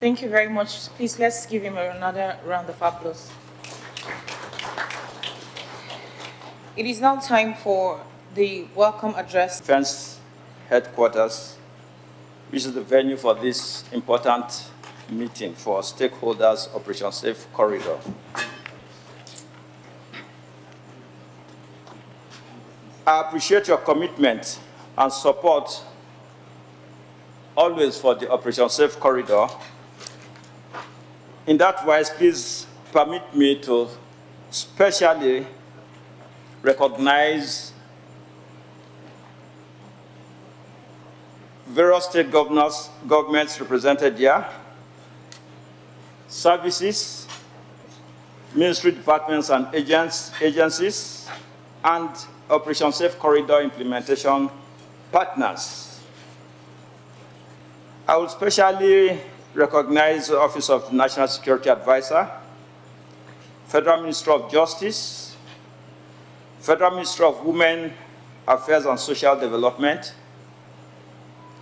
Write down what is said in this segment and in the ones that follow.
Thank you very much. Please, let's give him another round of applause. It is now time for the welcome address. Defense Headquarters, which is the venue for this important meeting for stakeholders, Operation Safe Corridor. I appreciate your commitment and support always for the Operation Safe Corridor. In that wise, please permit me to specially recognize various state governments represented here, services, ministry departments and agencies, and Operation Safe Corridor implementation partners. I will especially recognize the Office of the National Security Advisor, Federal Ministry of Justice, Federal Ministry of Women Affairs and Social Development,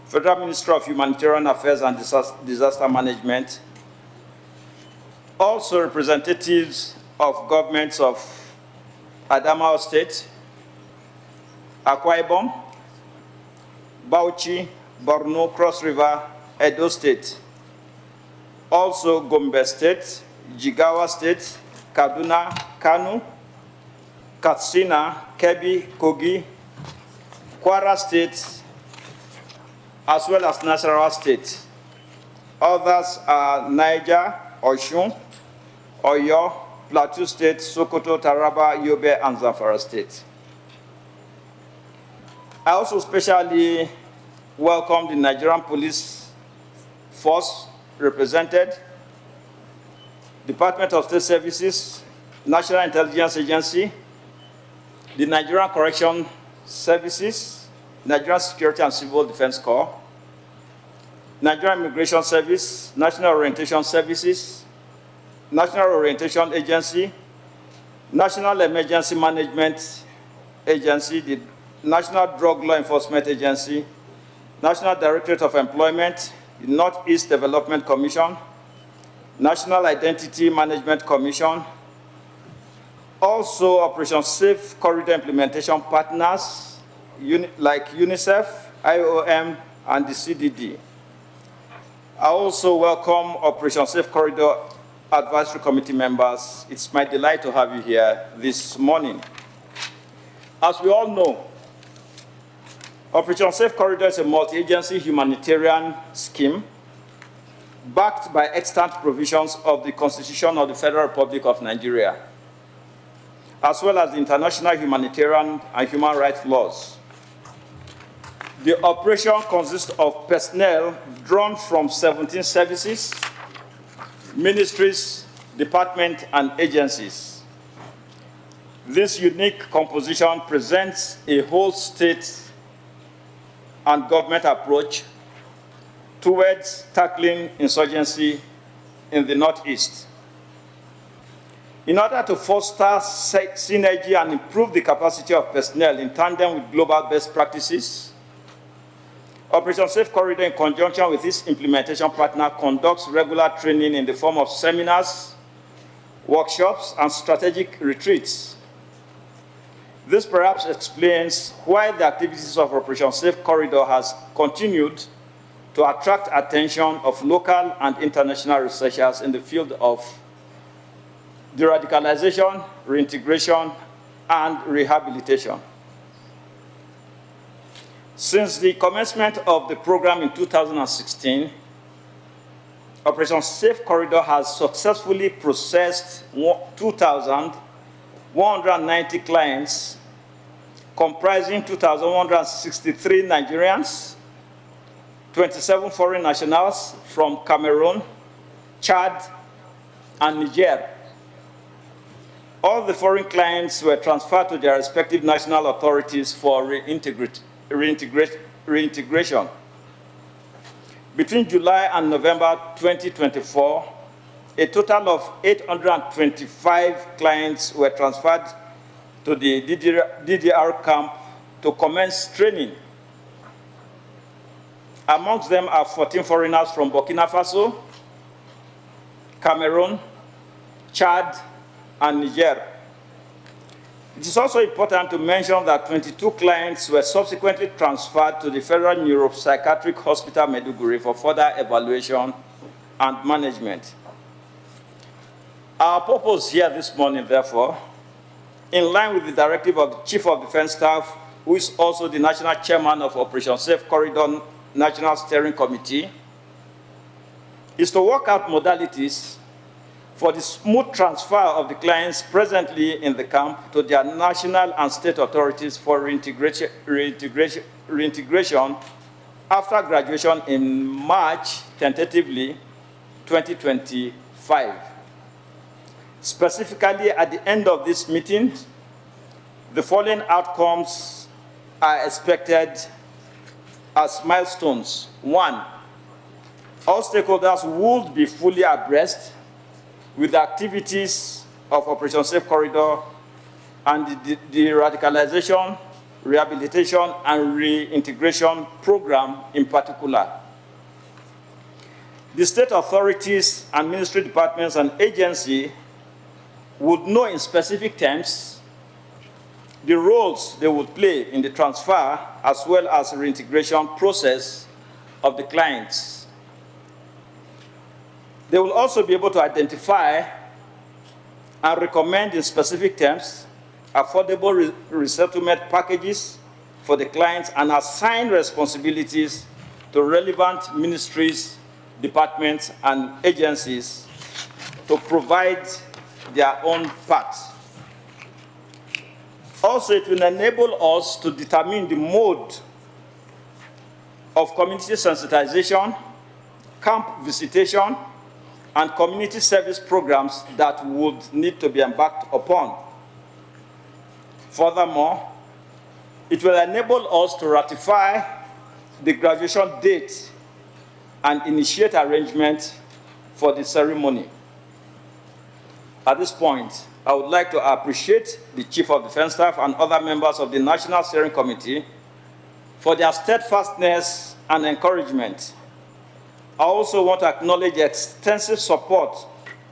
Federal Ministry of Humanitarian Affairs and Disaster Management, also representatives of governments of Adamawa State, Akwa Ibom, Bauchi, Borno, Cross River, Edo State, also Gombe State, Jigawa State, Kaduna, Kano, Katsina, Kebbi, Kogi, Kwara State, as well as Nasarawa State. Others are Niger, Osun, Oyo, Plateau State, Sokoto, Taraba, Yobe, and Zamfara State. I also especially welcome the Nigerian Police Force represented, Department of State Services, National Intelligence Agency, the Nigerian Correction Services, Nigerian Security and Civil Defense Corps, Nigerian Immigration Service, National Orientation Services, National Orientation Agency, National Emergency Management Agency, the National Drug Law Enforcement Agency, National Directorate of Employment, the Northeast Development Commission, National Identity Management Commission, also Operation Safe Corridor implementation partners like UNICEF, IOM, and the CDD. I also welcome Operation Safe Corridor Advisory Committee members. It's my delight to have you here this morning. As we all know, Operation Safe Corridor is a multi-agency humanitarian scheme backed by extant provisions of the Constitution of the Federal Republic of Nigeria, as well as the international humanitarian and human rights laws. The operation consists of personnel drawn from 17 services, ministries, departments, and agencies. This unique composition presents a whole state and government approach towards tackling insurgency in the Northeast. In order to foster synergy and improve the capacity of personnel in tandem with global best practices, Operation Safe Corridor, in conjunction with its implementation partner, conducts regular training in the form of seminars, workshops, and strategic retreats. This perhaps explains why the activities of Operation Safe Corridor has continued to attract attention of local and international researchers in the field of de-radicalization, reintegration, and rehabilitation. Since the commencement of the program in 2016, Operation Safe Corridor has successfully processed 2,190 clients, comprising 2,163 Nigerians, 27 foreign nationals from Cameroon, Chad, and Niger. All the foreign clients were transferred to their respective national authorities for reintegration. Between July and November 2024, a total of 825 clients were transferred to the DDR camp to commence training. Amongst them are 14 foreigners from Burkina Faso, Cameroon, Chad, and Niger. It is also important to mention that 22 clients were subsequently transferred to the Federal Neuropsychiatric Hospital Maiduguri for further evaluation and management. Our purpose here this morning, therefore, in line with the directive of the Chief of Defense Staff, who is also the National Chairman of Operation Safe Corridor National Steering Committee, is to work out modalities for the smooth transfer of the clients presently in the camp to their national and state authorities for reintegration after graduation in March, tentatively, 2025. Specifically, at the end of this meeting, the following outcomes are expected as milestones. 1, all stakeholders would be fully abreast with the activities of Operation Safe Corridor and the radicalization, rehabilitation, and reintegration program in particular. The state authorities and ministry departments and agencies would know in specific terms the roles they would play in the transfer as well as the reintegration process of the clients. They will also be able to identify and recommend in specific terms affordable resettlement packages for the clients and assign responsibilities to relevant ministries, departments, and agencies to provide their own part. Also, it will enable us to determine the mode of community sensitization, camp visitation, and community service programs that would need to be embarked upon. Furthermore, it will enable us to ratify the graduation date and initiate arrangements for the ceremony. At this point, I would like to appreciate the Chief of Defense Staff and other members of the National Steering Committee for their steadfastness and encouragement. I also want to acknowledge the extensive support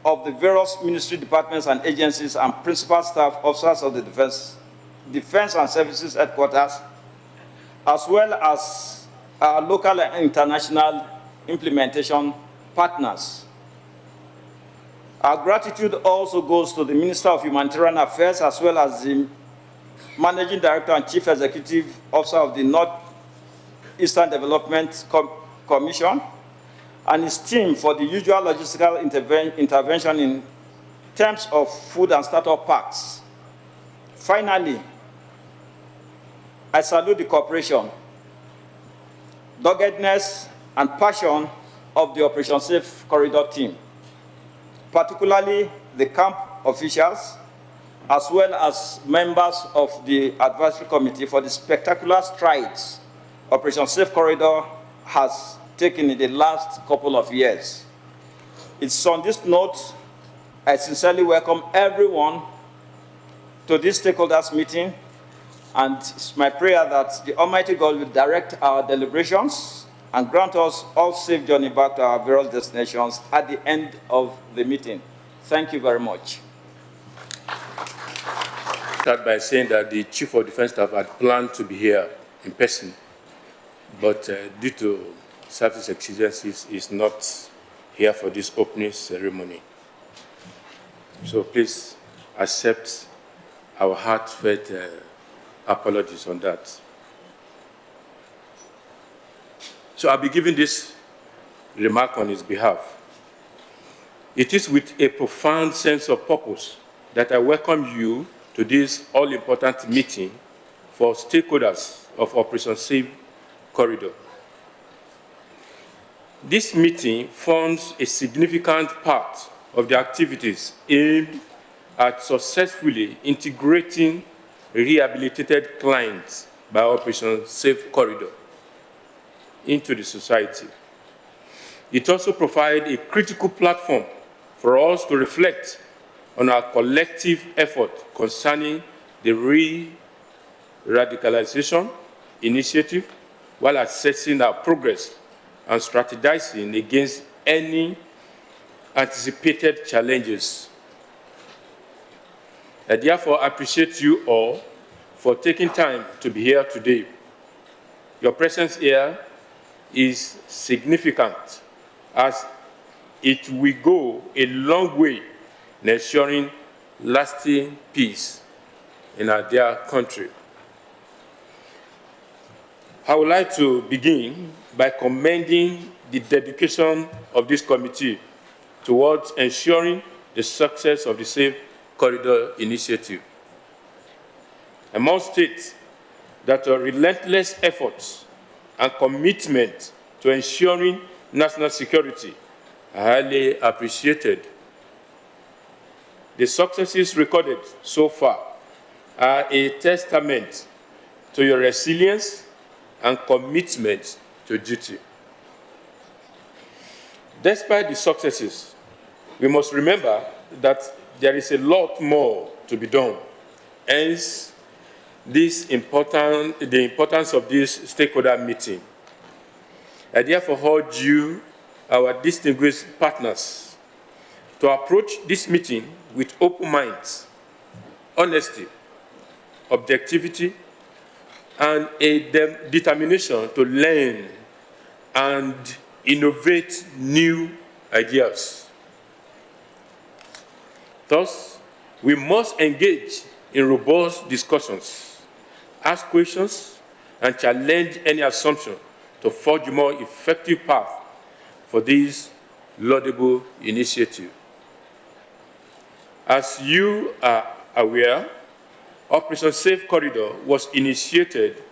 of the various ministry departments and agencies and principal staff officers of the Defense and Services Headquarters, as well as our local and international implementation partners. Our gratitude also goes to the Minister of Humanitarian Affairs, as well as the Managing Director and Chief Executive Officer of the Northeastern Development Commission, and his team for the usual logistical intervention in terms of food and startup packs. Finally, I salute the cooperation, doggedness, and passion of the Operation Safe Corridor team, particularly the camp officials, as well as members of the advisory committee for the spectacular strides Operation Safe Corridor has taken in the last couple of years. It's on this note, I sincerely welcome everyone to this stakeholders meeting, and it's my prayer that the Almighty God will direct our deliberations and grant us all safe journey back to our various destinations at the end of the meeting. Thank you very much. Start by saying that the Chief of Defense Staff had planned to be here in person, but due to service exigencies, is not here for this opening ceremony. So please accept our heartfelt apologies on that. So I'll be giving this remark on his behalf. It is with a profound sense of purpose that I welcome you to this all-important meeting for stakeholders of Operation Safe Corridor. This meeting forms a significant part of the activities aimed at successfully integrating rehabilitated clients by Operation Safe Corridor into the society. It also provides a critical platform for us to reflect on our collective effort concerning the re-radicalization initiative while assessing our progress and strategizing against any anticipated challenges. I therefore appreciate you all for taking time to be here today. Your presence here is significant, as it will go a long way in ensuring lasting peace in our dear country. I would like to begin by commending the dedication of this committee towards ensuring the success of the Safe Corridor Initiative. I must state that your relentless efforts and commitment to ensuring national security are highly appreciated. The successes recorded so far are a testament to your resilience and commitment to duty. Despite the successes, we must remember that there is a lot more to be done. Hence, the importance of this stakeholder meeting. I therefore urge you, our distinguished partners, to approach this meeting with open minds, honesty, objectivity, and a determination to learn and innovate new ideas. Thus, we must engage in robust discussions, ask questions, and challenge any assumption to forge a more effective path for this laudable initiative. As you are aware, Operation Safe Corridor was initiated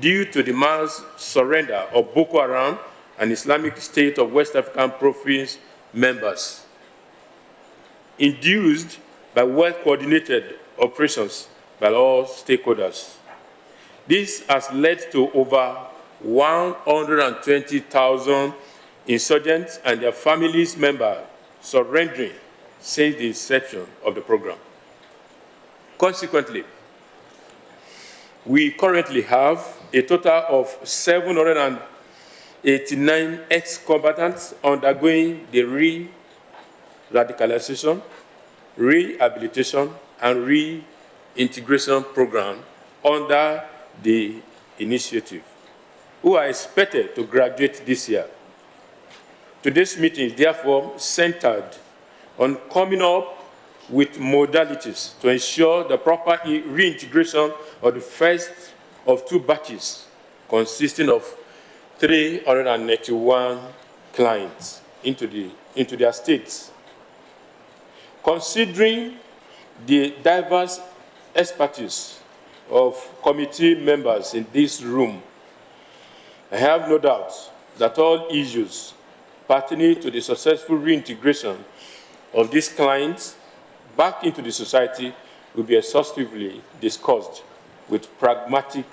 due to the mass surrender of Boko Haram and Islamic State of West African Province members, induced by well-coordinated operations by all stakeholders. This has led to over 120,000 insurgents and their families members surrendering since the inception of the program. Consequently, we currently have a total of 789 ex-combatants undergoing the re-radicalization, rehabilitation, and reintegration program under the initiative, who are expected to graduate this year. Today's meeting is therefore centered on coming up with modalities to ensure the proper reintegration of the first of two batches, consisting of 391 clients into their states. Considering the diverse expertise of committee members in this room, I have no doubt that all issues pertaining to the successful reintegration of these clients back into the society will be exhaustively discussed with pragmatic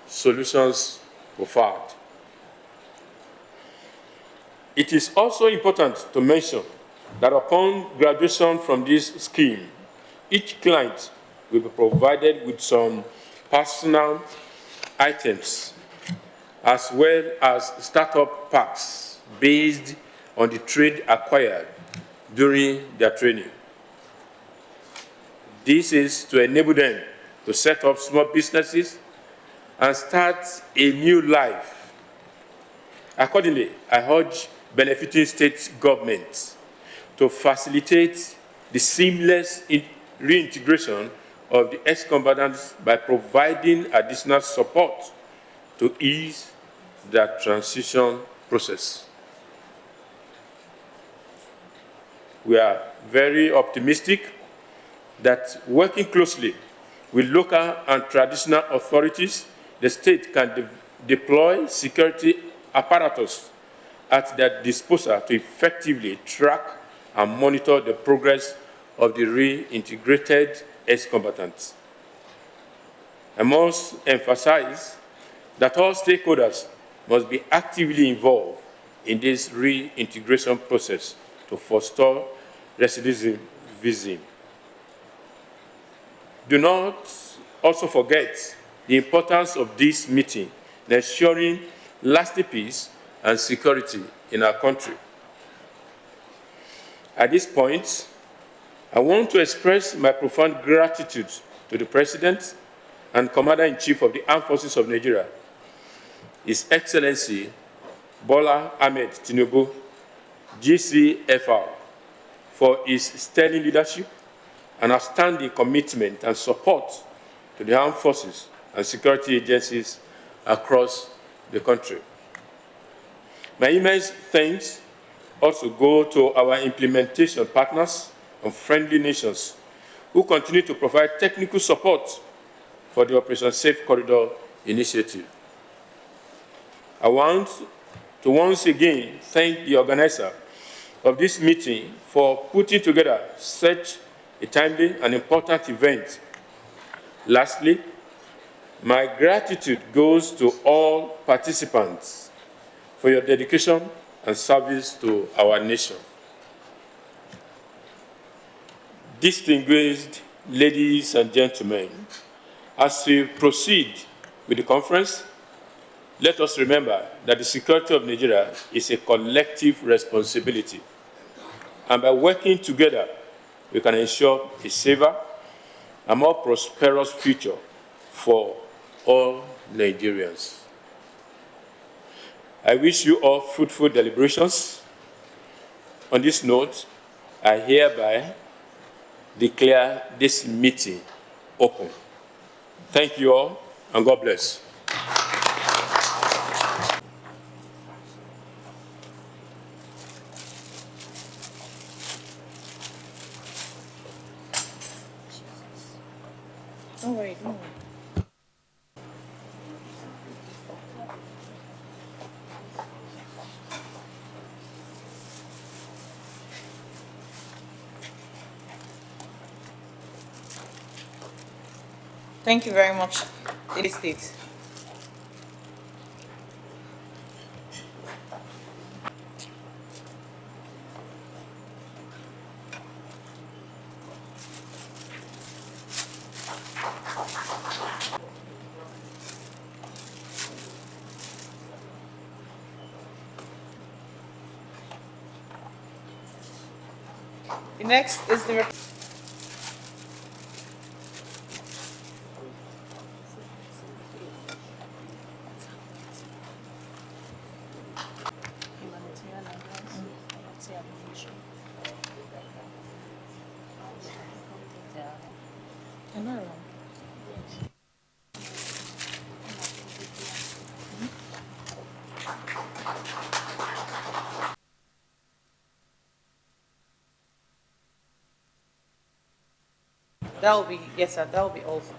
solutions offered. It is also important to mention that upon graduation from this scheme, each client will be provided with some personal items as well as startup packs based on the trade acquired during their training. This is to enable them to set up small businesses and start a new life. Accordingly, I urge benefiting state governments to facilitate the seamless reintegration of the ex-combatants by providing additional support to ease the transition process. We are very optimistic that working closely with local and traditional authorities, the state can deploy security apparatus at their disposal to effectively track and monitor the progress of the reintegrated ex-combatants. I must emphasize that all stakeholders must be actively involved in this reintegration process to forestall recidivism. Do not also forget the importance of this meeting in ensuring lasting peace and security in our country. At this point, I want to express my profound gratitude to the President and Commander-in-Chief of the Armed Forces of Nigeria, His Excellency Bola Ahmed Tinubu, GCFR, for his sterling leadership and outstanding commitment and support to the armed forces and security agencies across the country. My immense thanks also go to our implementation partners and friendly nations who continue to provide technical support for the Operation Safe Corridor initiative. I want to once again thank the organizer of this meeting for putting together such a timely and important event. Lastly, my gratitude goes to all participants for your dedication and service to our nation. Distinguished ladies and gentlemen, as we proceed with the conference, let us remember that the security of Nigeria is a collective responsibility. And by working together, we can ensure a safer and more prosperous future for all Nigerians. I wish you all fruitful deliberations. On this note, I hereby declare this meeting open. Thank you all, and God bless. Don't worry, don't worry. Thank you very much, Lady State. The next is the Hello. That will be, yes, sir, that will be all for me.